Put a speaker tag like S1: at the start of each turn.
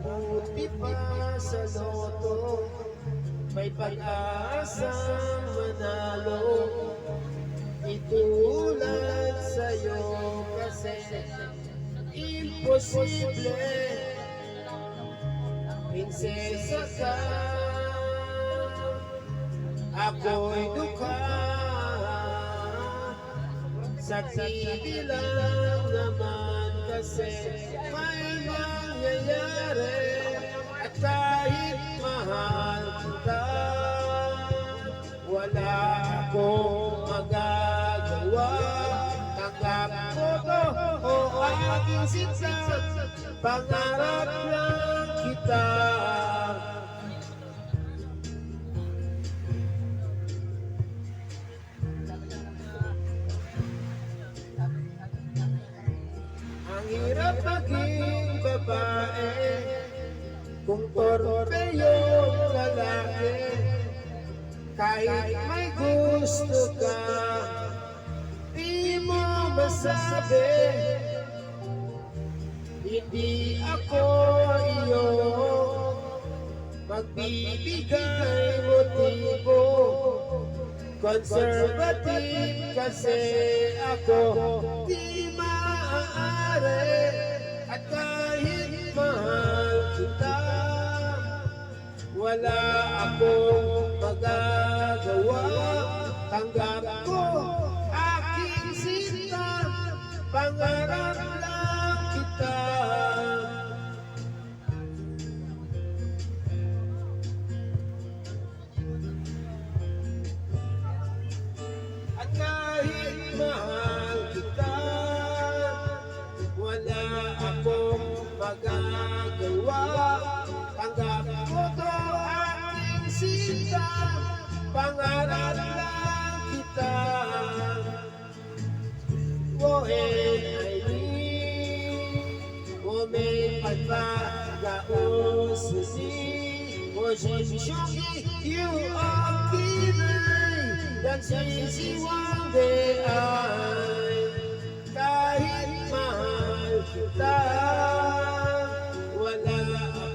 S1: Mabuti pa sa loto, may pag-asang manalo. Itulad sa'yo kasi imposible. Prinsesa ka, ako'y dukha. Sa TV lang naman kasi may nangyayari. At kahit mahal kita, wala akong magagawa. Tanggap ko to o aking sinsa, pangarap lang kita. Ang hirap maging babae kung torpe yung lalaki. Kahit may gusto ka, di mo masabi. Hindi ako iyo magbibigay motibo. Conservative kasi ako, di maaari. At kahit mahal kita, wala akong magagawa. Tanggap ko aking sinta, pangarap lang kita. At kahit mahal kita, wala akong magagawa. Tanggap ko to aking sinta, pangarap lang kita.我爱你，我没办法告诉你，我只兄弟有爱的人，但是希望的爱。